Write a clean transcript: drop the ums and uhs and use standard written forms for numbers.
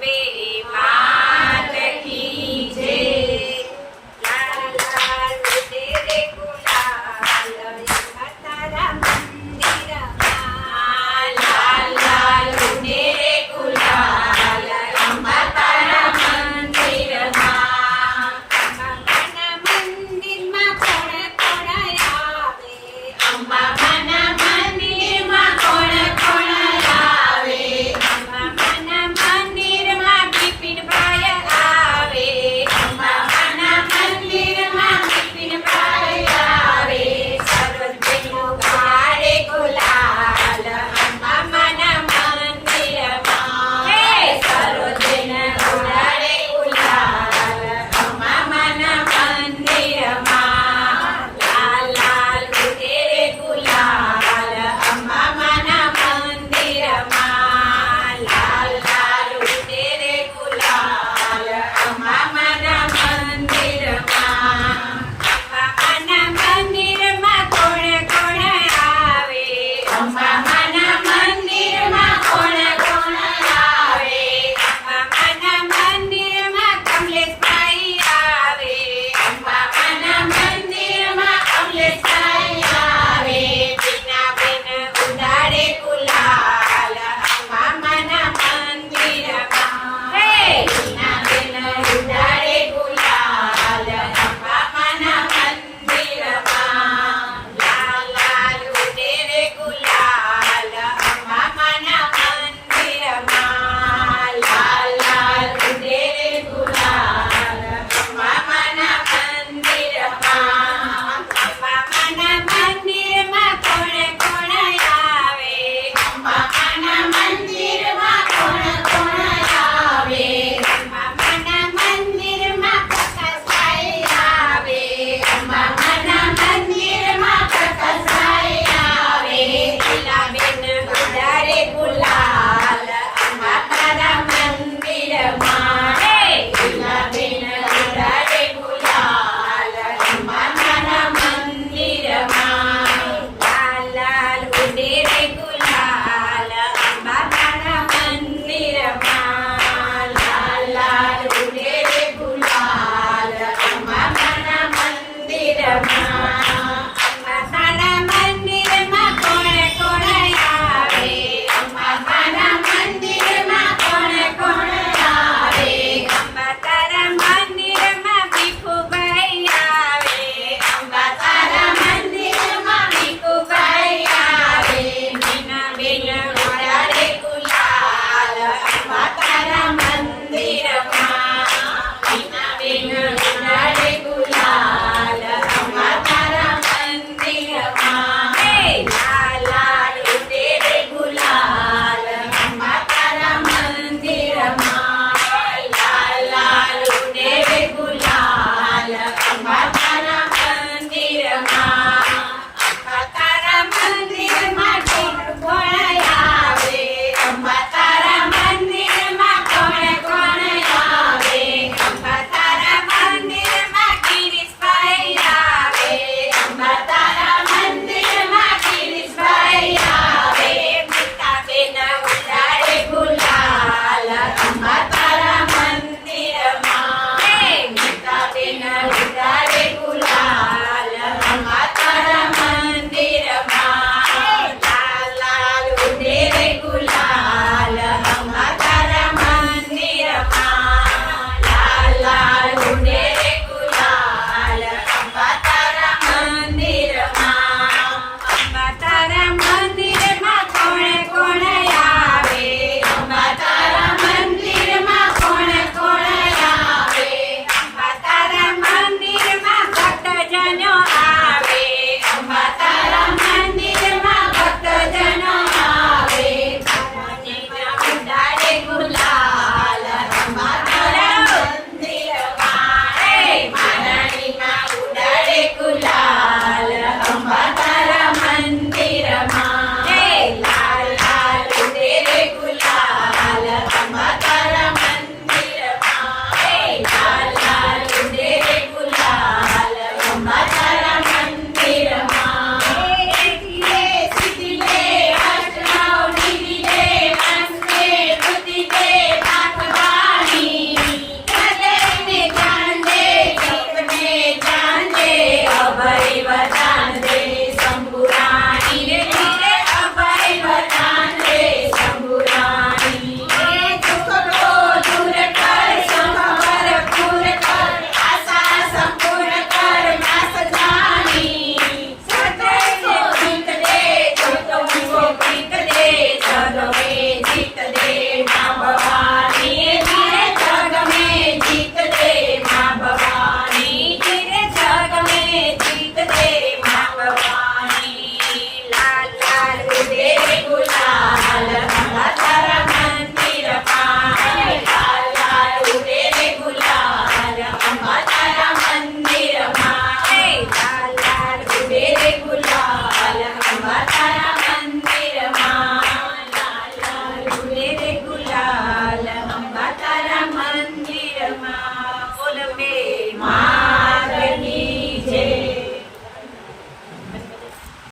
અંબે માત કી જય. લાલ લાલ ઉડે રે ગુલાલ તારા મંદિરમાં. લાલ લાલ ઉડે રે ગુલાલ અંબા તારા મંદિરમાં. અંબાના મંદિરમાં કોણ કોણ આવે? અંબાના મંદિરમાં કોણ કોણ આવે? અંબાના મંદિરમાં બિપિનભાઈ આવે. અંબાના મંદિરમાં બિપિનભાઈ આવે. સરોજબેનનો ગાડે ગુલાલ અંબાના મંદિરમાં. હે સરોજબેન ઉડાડે ગુલાલ અંબાના મંદિરમાં. લાલ લાલ ઉડે રે ગુલાલ અંબાના મંદિરમાં. લાલ લાલ ઉડે રે ગુલાલ અંબાના મંદિરમાં. અંબાના મંદિરમાં કોણ કોણ આવે? અંબાના મંદિરમાં કોણ કોણ આવે? અંબાના મંદિરમાં કમલેશભાઈ આવે. અંબાના મંદિરમાં કમલેશભાઈ આવે. બીનાબેન ઉડાડે ગુલાલ અંબાના મંદિરમાં. હે બીનાબેન ઉડાડે ગુલાલ અંબાના મંદિરમાં. લાલ લાલ ઉડે રે ગુલાલ અંબાના મંદિરમાં. લાલ લાલ ઉડે રે ગુલાલ અંબાના મંદિરમાં. અંબાના મંદિરમાં કોણ કોણ આવે? અંબાના મંદિરમાં કોણ કોણ આવે? અંબાના મંદિરમાં પ્રકાશભાઈ આવે. અંબાના મંદિરમાં પ્રકાશભાઈ આવે. લીલાબેન ઉડાડે ગુલાલ અંબાના મંદિરમાં. હે લીલાબેન ઉડાડે ગુલાલ અંબાના મંદિરમાં. લાલ લાલ ઉડે રે ગુલાલ અંબાના મંદિરમાં. લાલ લાલ ઉડે રે ગુલાલ અંબાના મંદિરમાં.